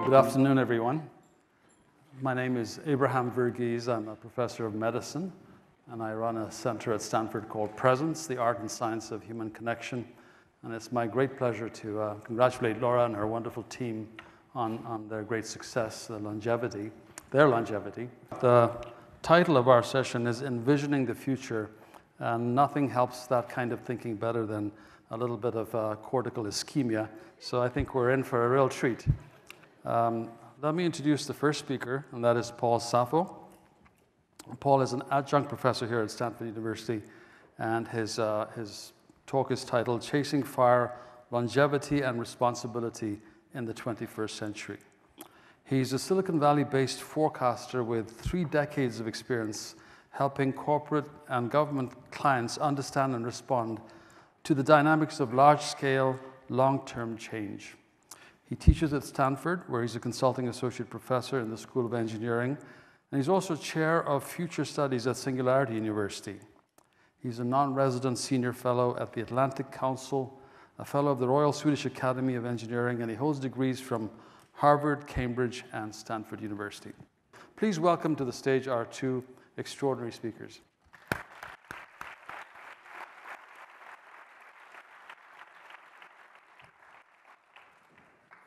Good afternoon, everyone. My name is Abraham Verghese. I'm a professor of medicine, and I run a center at Stanford called Presence, the Art and Science of Human Connection. And it's my great pleasure to congratulate Laura and her wonderful team on their great success, their longevity. The title of our session is Envisioning the Future, and nothing helps that kind of thinking better than a little bit of cortical ischemia. So I think we're in for a real treat. Let me introduce the first speaker, and that is Paul Saffo. Paul is an adjunct professor here at Stanford University, and his talk is titled Chasing Fire, Longevity and Responsibility in the 21st Century. He's a Silicon Valley-based forecaster with 3 decades of experience helping corporate and government clients understand and respond to the dynamics of large-scale, long-term change. He teaches at Stanford, where he's a consulting associate professor in the School of Engineering, and he's also chair of future studies at Singularity University. He's a non-resident senior fellow at the Atlantic Council, a fellow of the Royal Swedish Academy of Engineering, and he holds degrees from Harvard, Cambridge, and Stanford University. Please welcome to the stage our 2 extraordinary speakers.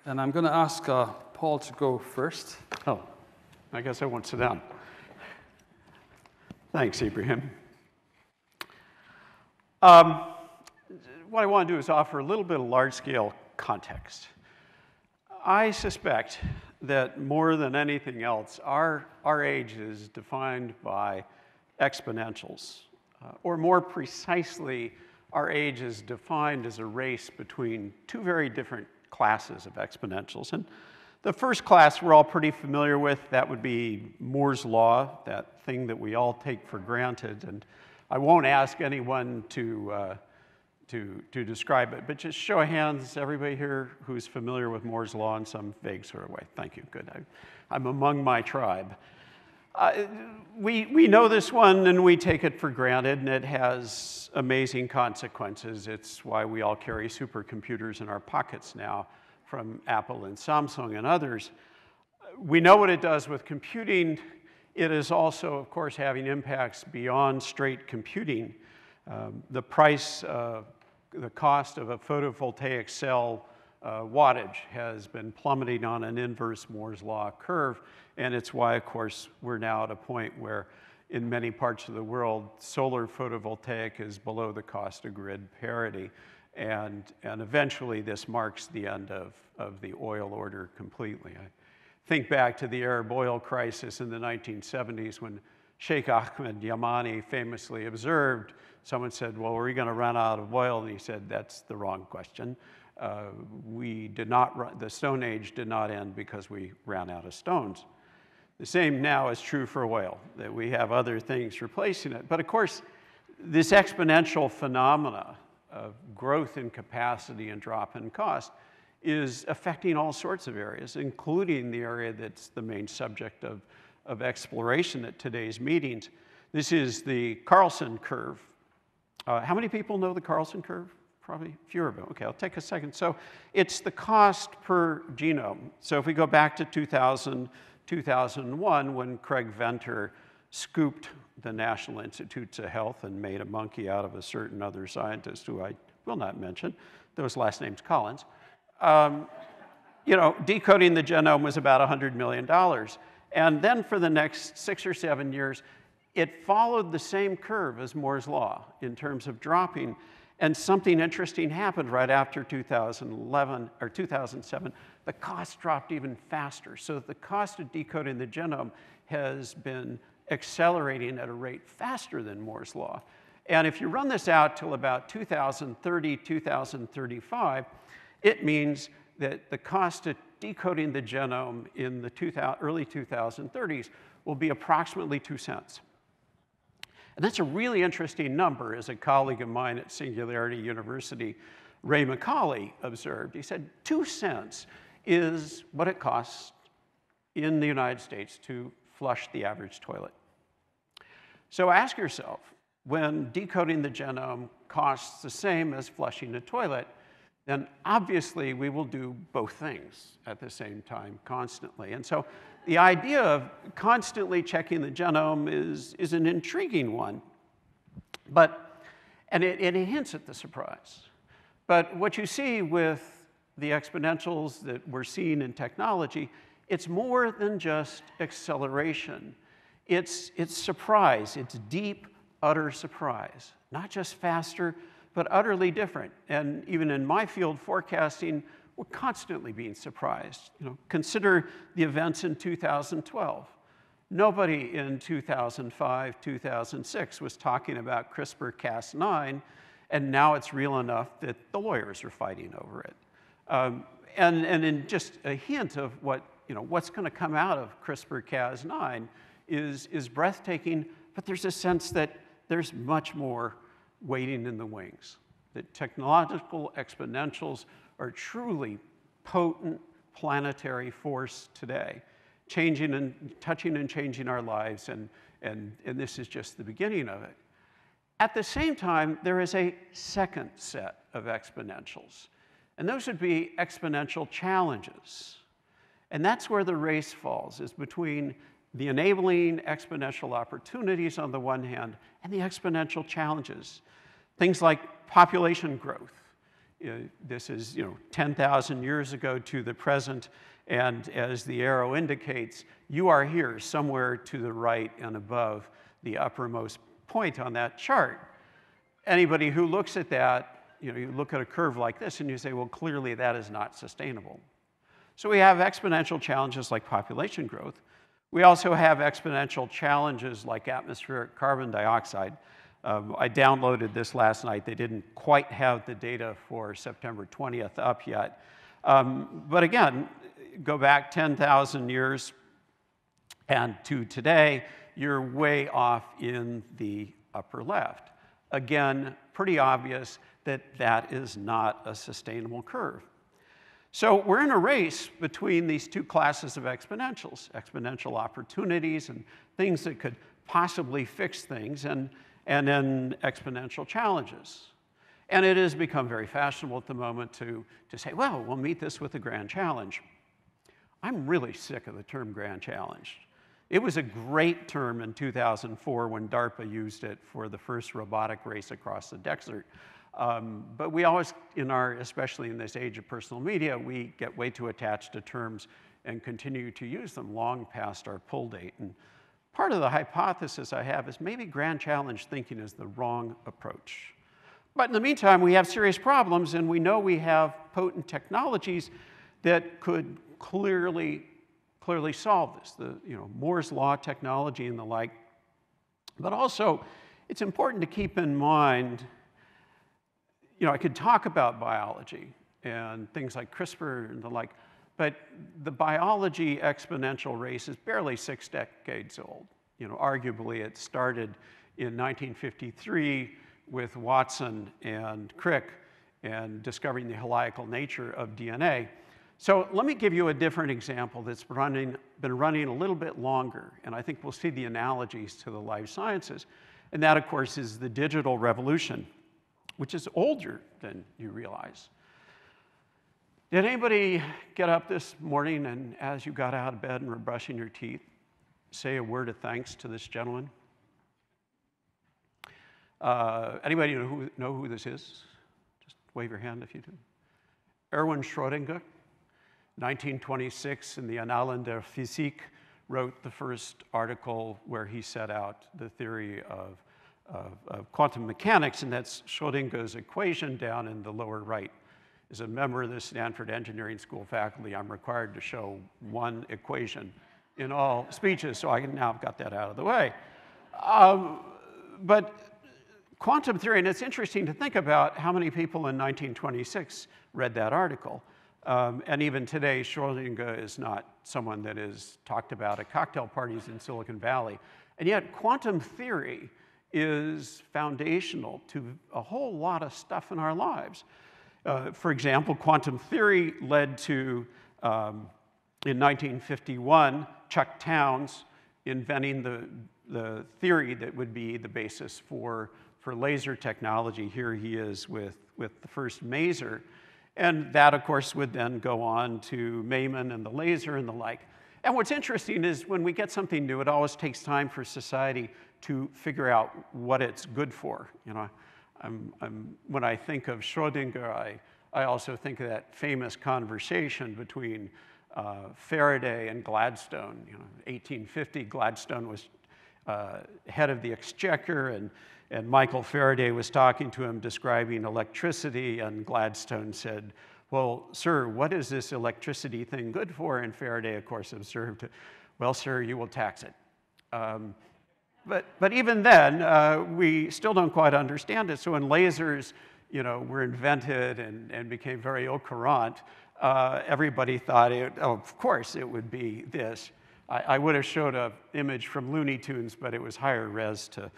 And I'm going to ask Paul to go first. Oh, I guess I won't sit down. Thanks, Ibrahim. What I want to do is offer a little bit of large-scale context. I suspect that more than anything else, our age is defined by exponentials. Or more precisely, our age is defined as a race between 2 very different classes of exponentials. And the first class we're all pretty familiar with. That would be Moore's Law, that thing that we all take for granted. And I won't ask anyone to describe it, but just show of hands, everybody here who's familiar with Moore's Law in some vague sort of way. Thank you, good. I'm among my tribe. We know this one and we take it for granted, and it has amazing consequences. It's why we all carry supercomputers in our pockets now from Apple and Samsung and others. We know what it does with computing. It is also, of course, having impacts beyond straight computing. The cost of a photovoltaic cell wattage has been plummeting on an inverse Moore's Law curve, and it's why, of course, we're now at a point where in many parts of the world, solar photovoltaic is below the cost of grid parity, and eventually this marks the end of the oil order completely. I think back to the Arab oil crisis in the 1970s when Sheikh Ahmed Yamani famously observed, someone said, well, are we going to run out of oil? And he said, that's the wrong question. The Stone Age did not end because we ran out of stones. The same now is true for oil, that we have other things replacing it. But of course, this exponential phenomena of growth in capacity and drop in cost is affecting all sorts of areas, including the area that's the main subject of exploration at today's meetings. This is the Carlson curve. How many people know the Carlson curve? Probably fewer, but okay, I'll take a second. So it's the cost per genome. So if we go back to 2001, when Craig Venter scooped the National Institutes of Health and made a monkey out of a certain other scientist who I will not mention, though his last name's Collins, decoding the genome was about $100 million. And then for the next 6 or 7 years, it followed the same curve as Moore's Law in terms of dropping. And something interesting happened right after 2011 or 2007. The cost dropped even faster. So the cost of decoding the genome has been accelerating at a rate faster than Moore's Law. And if you run this out till about 2030, 2035, it means that the cost of decoding the genome in the early 2030s will be approximately 2 cents. And that's a really interesting number, as a colleague of mine at Singularity University, Ray McCauley, observed. He said 2 cents is what it costs in the United States to flush the average toilet. So ask yourself, when decoding the genome costs the same as flushing a toilet, then obviously we will do both things at the same time constantly. And so the idea of constantly checking the genome is an intriguing one, and it hints at the surprise. But what you see with the exponentials that we're seeing in technology, it's more than just acceleration. It's surprise. It's deep, utter surprise. Not just faster, but utterly different. And even in my field, forecasting, we're constantly being surprised. Consider the events in 2012. Nobody in 2005, 2006 was talking about CRISPR-Cas9, and now it's real enough that the lawyers are fighting over it. And in just a hint of what's going to come out of CRISPR-Cas9 is breathtaking, but there's a sense that there's much more waiting in the wings. That technological exponentials are truly potent planetary force today, changing and touching and changing our lives, and this is just the beginning of it. At the same time, there is a second set of exponentials, and those would be exponential challenges. And that's where the race falls, is between the enabling exponential opportunities on the one hand and the exponential challenges. Things like population growth. This is 10,000 years ago to the present, and as the arrow indicates, you are here somewhere to the right and above the uppermost point on that chart. Anybody who looks at that, you look at a curve like this and you say, well, clearly that is not sustainable. So we have exponential challenges like population growth. We also have exponential challenges like atmospheric carbon dioxide. I downloaded this last night. They didn't quite have the data for September 20th up yet. But again, go back 10,000 years and to today, you're way off in the upper left. Again, pretty obvious that that is not a sustainable curve. So we're in a race between these two classes of exponentials, exponential opportunities and things that could possibly fix things, and then exponential challenges. And it has become very fashionable at the moment to say, well, we'll meet this with a grand challenge. I'm really sick of the term grand challenge. It was a great term in 2004 when DARPA used it for the first robotic race across the desert. But we always, especially in this age of personal media, we get way too attached to terms and continue to use them long past our pull date. And part of the hypothesis I have is maybe grand challenge thinking is the wrong approach. But in the meantime, we have serious problems, and we know we have potent technologies that could clearly solve this. The Moore's law technology and the like. But also, it's important to keep in mind. I could talk about biology and things like CRISPR and the like, but the biology exponential race is barely 6 decades old. Arguably it started in 1953 with Watson and Crick and discovering the helical nature of DNA. So let me give you a different example that's been running a little bit longer, and I think we'll see the analogies to the life sciences. And that, of course, is the digital revolution, which is older than you realize. Did anybody get up this morning and as you got out of bed and were brushing your teeth, say a word of thanks to this gentleman? Anybody know who this is? Just wave your hand if you do. Erwin Schrödinger, 1926 in the Annalen der Physik, wrote the first article where he set out the theory of quantum mechanics, and that's Schrödinger's equation down in the lower right. As a member of the Stanford Engineering School faculty, I'm required to show one equation in all speeches, so I can now have got that out of the way. But quantum theory, and it's interesting to think about how many people in 1926 read that article. And even today, Schrödinger is not someone that is talked about at cocktail parties in Silicon Valley. And yet, quantum theory is foundational to a whole lot of stuff in our lives. For example, quantum theory led to, in 1951, Chuck Towns inventing the theory that would be the basis for laser technology. Here he is with the first maser. And that, of course, would then go on to Mayman and the laser and the like. And what's interesting is when we get something new, it always takes time for society to figure out what it's good for. You know, when I think of Schrödinger, I also think of that famous conversation between Faraday and Gladstone. You know, 1850, Gladstone was head of the Exchequer, and Michael Faraday was talking to him describing electricity, and Gladstone said, "Well, sir, what is this electricity thing good for?" And Faraday, of course, observed, "Well, sir, you will tax it." But even then, we still don't quite understand it. So when lasers, you know, were invented and became very au courant, everybody thought, of course, it would be this. I would have showed an image from Looney Tunes, but it was higher res to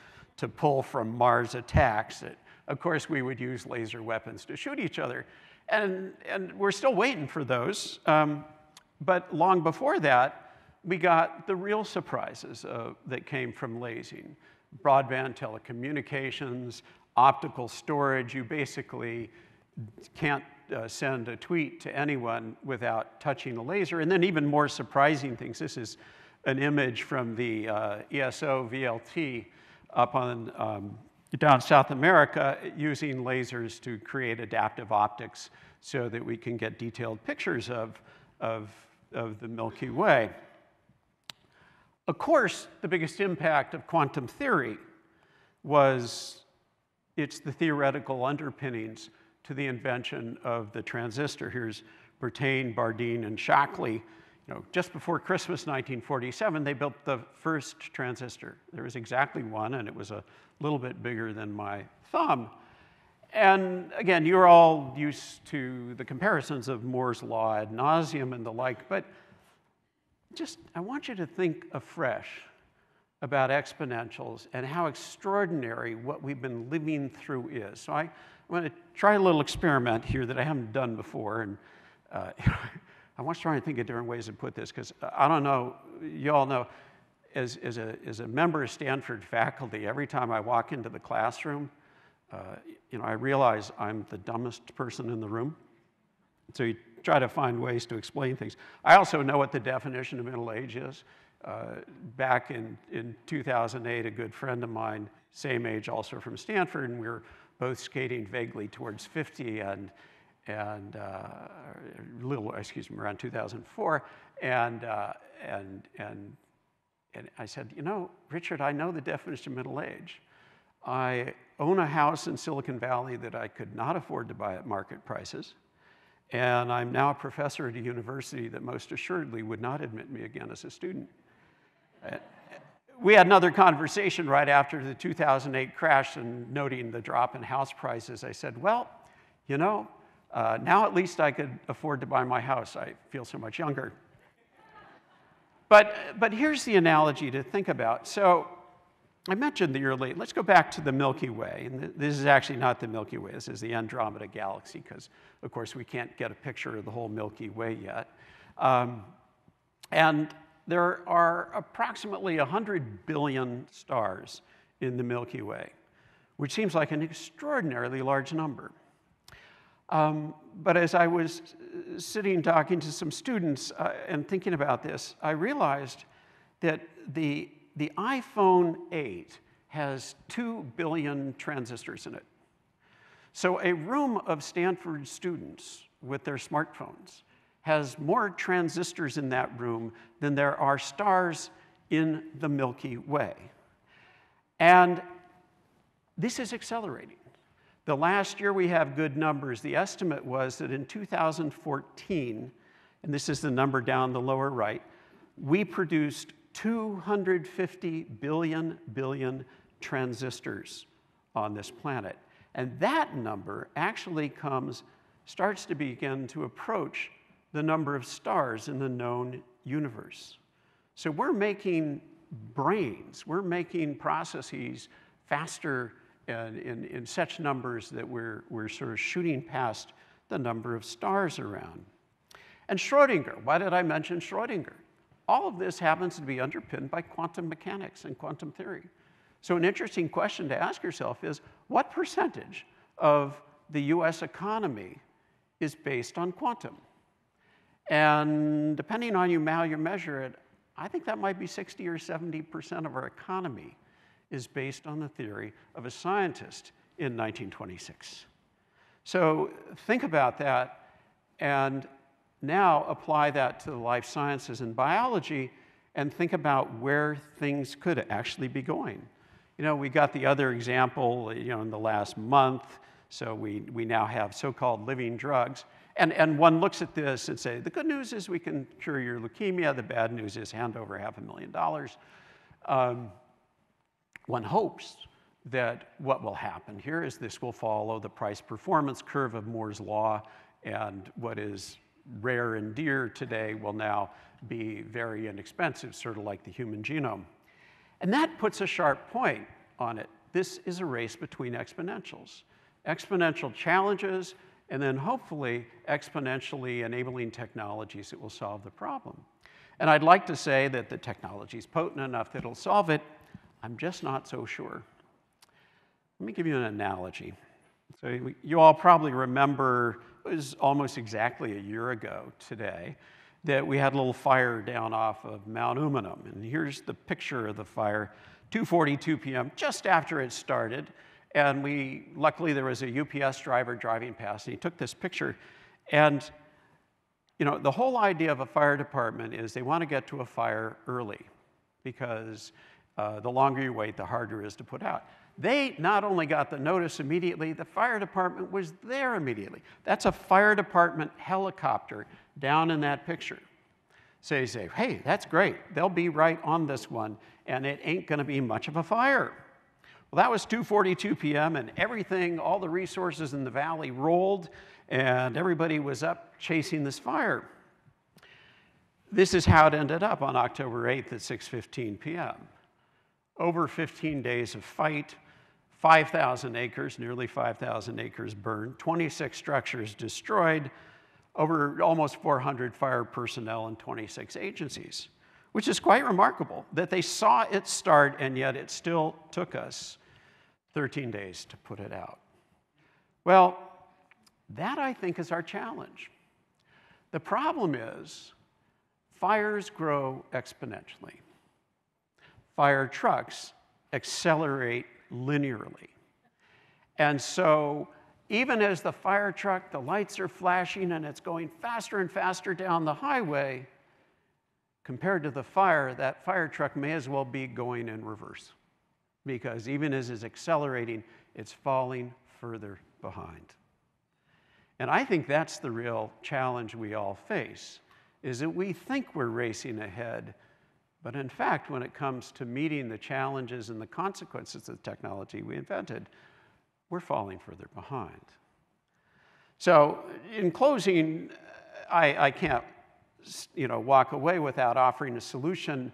pull from Mars Attacks. Of course, we would use laser weapons to shoot each other. And we're still waiting for those. But long before that, we got the real surprises that came from lasing. Broadband telecommunications, optical storage. You basically can't send a tweet to anyone without touching a laser. And then even more surprising things. This is an image from the ESO VLT up on down South America, using lasers to create adaptive optics so that we can get detailed pictures of the Milky Way. Of course, the biggest impact of quantum theory was it's the theoretical underpinnings to the invention of the transistor. Here's Bertain, Bardeen, and Shockley. You know, just before Christmas 1947, they built the first transistor. There was exactly one, and it was a little bit bigger than my thumb. And again, you're all used to the comparisons of Moore's law ad nauseum and the like, but I want you to think afresh about exponentials and how extraordinary what we've been living through is. So I'm going to try a little experiment here that I haven't done before, and I want to try and think of different ways to put this, because I don't know, you all know, as a member of Stanford faculty, every time I walk into the classroom, you know, I realize I'm the dumbest person in the room. So you try to find ways to explain things. I also know what the definition of middle age is. Back in 2008, a good friend of mine, same age, also from Stanford, and we were both skating vaguely towards 50 and around 2004, and I said, you know, Richard, I know the definition of middle age. I own a house in Silicon Valley that I could not afford to buy at market prices, and I'm now a professor at a university that most assuredly would not admit me again as a student. We had another conversation right after the 2008 crash, and noting the drop in house prices, I said, well, you know, now at least I could afford to buy my house. I feel so much younger. But here's the analogy to think about. So I mentioned the early, let's go back to the Milky Way. And this is actually not the Milky Way, this is the Andromeda Galaxy, because of course we can't get a picture of the whole Milky Way yet. And there are approximately 100 billion stars in the Milky Way, which seems like an extraordinarily large number. But as I was sitting talking to some students and thinking about this, I realized that the iPhone 8 has 2 billion transistors in it. So a room of Stanford students with their smartphones has more transistors in that room than there are stars in the Milky Way. And this is accelerating. The last year we have good numbers, the estimate was that in 2014, and this is the number down the lower right, we produced 250 billion transistors on this planet. And that number actually starts to begin to approach the number of stars in the known universe. So we're making brains, we're making processes faster in such numbers that we're sort of shooting past the number of stars around. And Schrödinger, why did I mention Schrödinger? All of this happens to be underpinned by quantum mechanics and quantum theory. So an interesting question to ask yourself is, what percentage of the US economy is based on quantum. And depending on how you measure it, I think that might be 60 or 70% of our economy is based on the theory of a scientist in 1926. So think about that, and now apply that to the life sciences and biology, and think about where things could actually be going. You know, we got the other example, you know, in the last month, so we now have so-called living drugs. And one looks at this and say, the good news is we can cure your leukemia. The bad news is hand over $500,000. One hopes that what will happen here is this will follow the price-performance curve of Moore's law, and what is rare and dear today will now be very inexpensive, sort of like the human genome. And that puts a sharp point on it. This is a race between exponentials. Exponential challenges, and then hopefully exponentially enabling technologies that will solve the problem. And I'd like to say that the technology is potent enough that it'll solve it. I'm just not so sure. Let me give you an analogy. So you all probably remember, it was almost exactly a year ago today, that we had a little fire down off of Mount Umunhum. And here's the picture of the fire, 2:42 p.m., just after it started. And luckily there was a UPS driver driving past, and he took this picture. And you know, the whole idea of a fire department is they want to get to a fire early, because the longer you wait, the harder it is to put out. They not only got the notice immediately, the fire department was there immediately. That's a fire department helicopter down in that picture. So you say, hey, that's great. They'll be right on this one, and it ain't going to be much of a fire. Well, that was 2:42 p.m., and everything, all the resources in the valley rolled, and everybody was up chasing this fire. This is how it ended up on October 8th at 6:15 p.m. Over 15 days of fight, 5,000 acres, nearly 5,000 acres burned, 26 structures destroyed, over almost 400 fire personnel and 26 agencies, which is quite remarkable that they saw it start, and yet it still took us 13 days to put it out. Well, that I think is our challenge. The problem is fires grow exponentially. Fire trucks accelerate linearly. And so even as the fire truck, the lights are flashing and it's going faster and faster down the highway, compared to the fire, that fire truck may as well be going in reverse, because even as it's accelerating, it's falling further behind. And I think that's the real challenge we all face, is that we think we're racing ahead, but in fact, when it comes to meeting the challenges and the consequences of the technology we invented, we're falling further behind. So in closing, I can't walk away without offering a solution.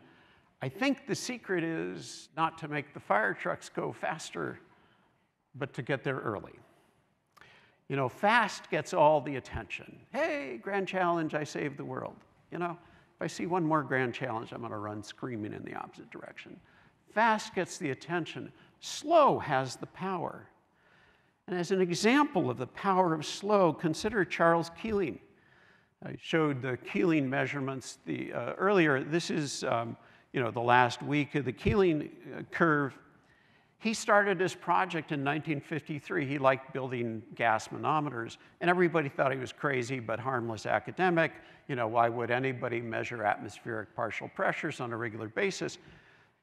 I think the secret is not to make the fire trucks go faster, but to get there early. You know, fast gets all the attention. Hey, grand challenge, I saved the world. You know, if I see one more grand challenge, I'm going to run screaming in the opposite direction. Fast gets the attention. Slow has the power. And as an example of the power of slow, consider Charles Keeling. I showed the Keeling measurements earlier. This is the last week of the Keeling curve. He started his project in 1953. He liked building gas manometers, and everybody thought he was crazy but harmless academic. You know, why would anybody measure atmospheric partial pressures on a regular basis?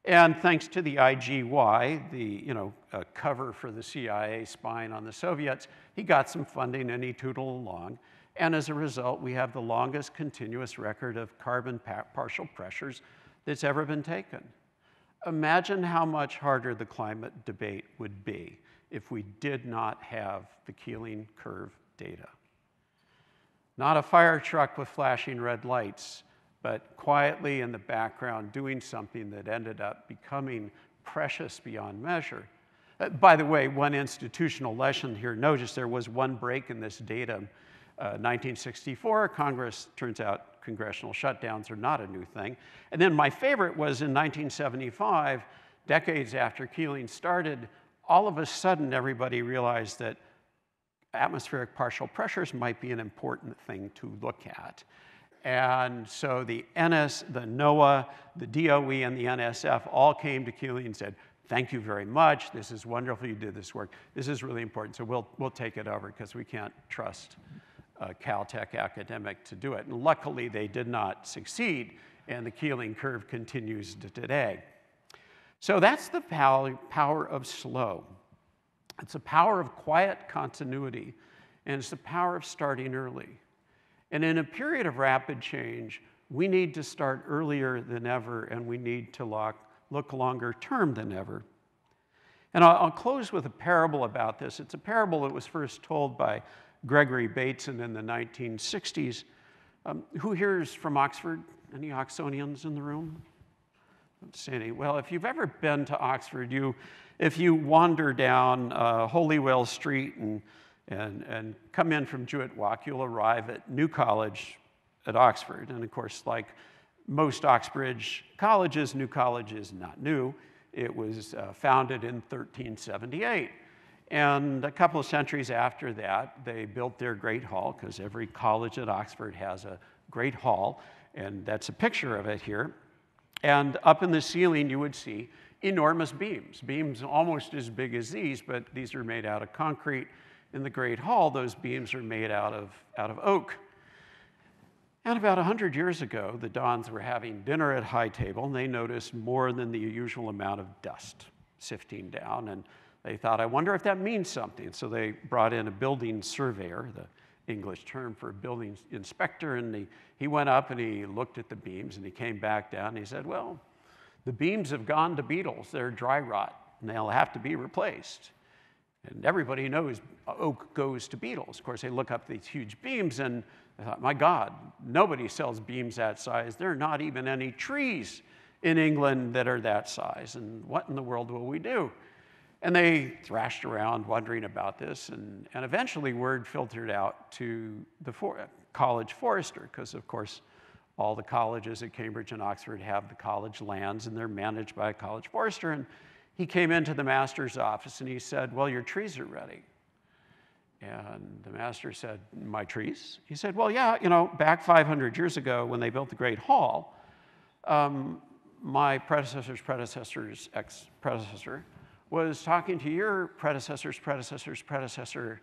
And thanks to the IGY, the cover for the CIA spying on the Soviets, he got some funding and he tootled along. And as a result, we have the longest continuous record of carbon partial pressures that's ever been taken. Imagine how much harder the climate debate would be if we did not have the Keeling curve data. Not a fire truck with flashing red lights, but quietly in the background doing something that ended up becoming precious beyond measure. By the way, one institutional lesson here, notice there was one break in this data. 1964, Congress, turns out congressional shutdowns are not a new thing. And then my favorite was in 1975, decades after Keeling started, all of a sudden everybody realized that atmospheric partial pressures might be an important thing to look at. And so the NOAA, the DOE, and the NSF all came to Keeley and said, thank you very much. This is wonderful. You did this work. This is really important. So we'll take it over because we can't trust a Caltech academic to do it. And luckily, they did not succeed, and the Keeling curve continues to today. So that's the power of slow. It's the power of quiet continuity, and it's the power of starting early. And in a period of rapid change, we need to start earlier than ever, and we need to look longer term than ever. And I'll close with a parable about this. It's a parable that was first told by Gregory Bateson in the 1960s. Who here is from Oxford? Any Oxonians in the room? Don't see any. Well, if you've ever been to Oxford, if you wander down Holywell Street and come in from Jewett Walk, you'll arrive at New College at Oxford. And of course, like most Oxbridge colleges, New College is not new. It was founded in 1378. And a couple of centuries after that, they built their Great Hall, because every college at Oxford has a Great Hall, and that's a picture of it here. And up in the ceiling, you would see enormous beams almost as big as these, but these are made out of concrete. In the Great Hall, those beams are made out of oak. And about 100 years ago, the Dons were having dinner at High Table, and they noticed more than the usual amount of dust sifting down, and they thought, I wonder if that means something. So they brought in a building surveyor, the English term for building inspector, and he went up and he looked at the beams, and he came back down and he said, well, the beams have gone to beetles. They're dry rot, and they'll have to be replaced. And everybody knows oak goes to beetles. Of course, they look up these huge beams, and they thought, my God, nobody sells beams that size. There are not even any trees in England that are that size. And what in the world will we do? And they thrashed around wondering about this, and eventually word filtered out to the college forester, because of course all the colleges at Cambridge and Oxford have the college lands, and they're managed by a college forester. And he came into the master's office and he said, well, your trees are ready. And the master said, my trees? He said, well, yeah, back 500 years ago when they built the Great Hall, my predecessor's predecessor's ex-predecessor was talking to your predecessor's predecessor's predecessor,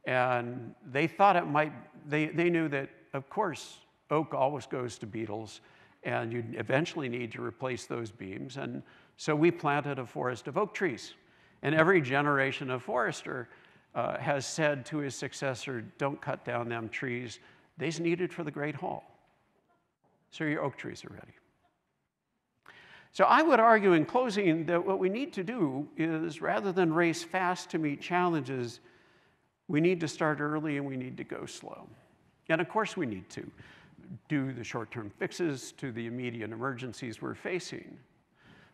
and they thought it might, they knew that, of course, oak always goes to beetles, and you'd eventually need to replace those beams, and so we planted a forest of oak trees. And every generation of forester has said to his successor, don't cut down them trees. They's needed for the Great Hall. So your oak trees are ready. So I would argue in closing that what we need to do is, rather than race fast to meet challenges, we need to start early and we need to go slow. And of course we need to do the short-term fixes to the immediate emergencies we're facing.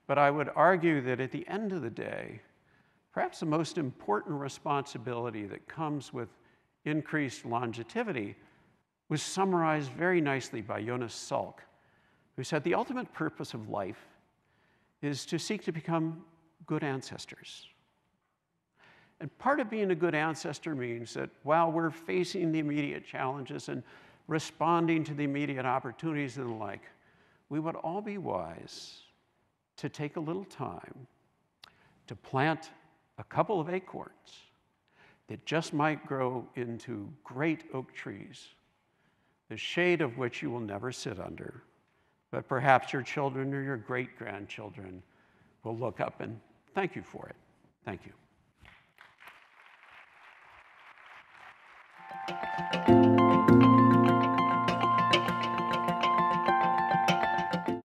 But I would argue that at the end of the day, perhaps the most important responsibility that comes with increased longevity was summarized very nicely by Jonas Salk, who said the ultimate purpose of life is to seek to become good ancestors. And part of being a good ancestor means that while we're facing the immediate challenges and responding to the immediate opportunities and the like, we would all be wise to take a little time to plant a couple of acorns that just might grow into great oak trees, the shade of which you will never sit under, but perhaps your children or your great-grandchildren will look up and thank you for it. Thank you.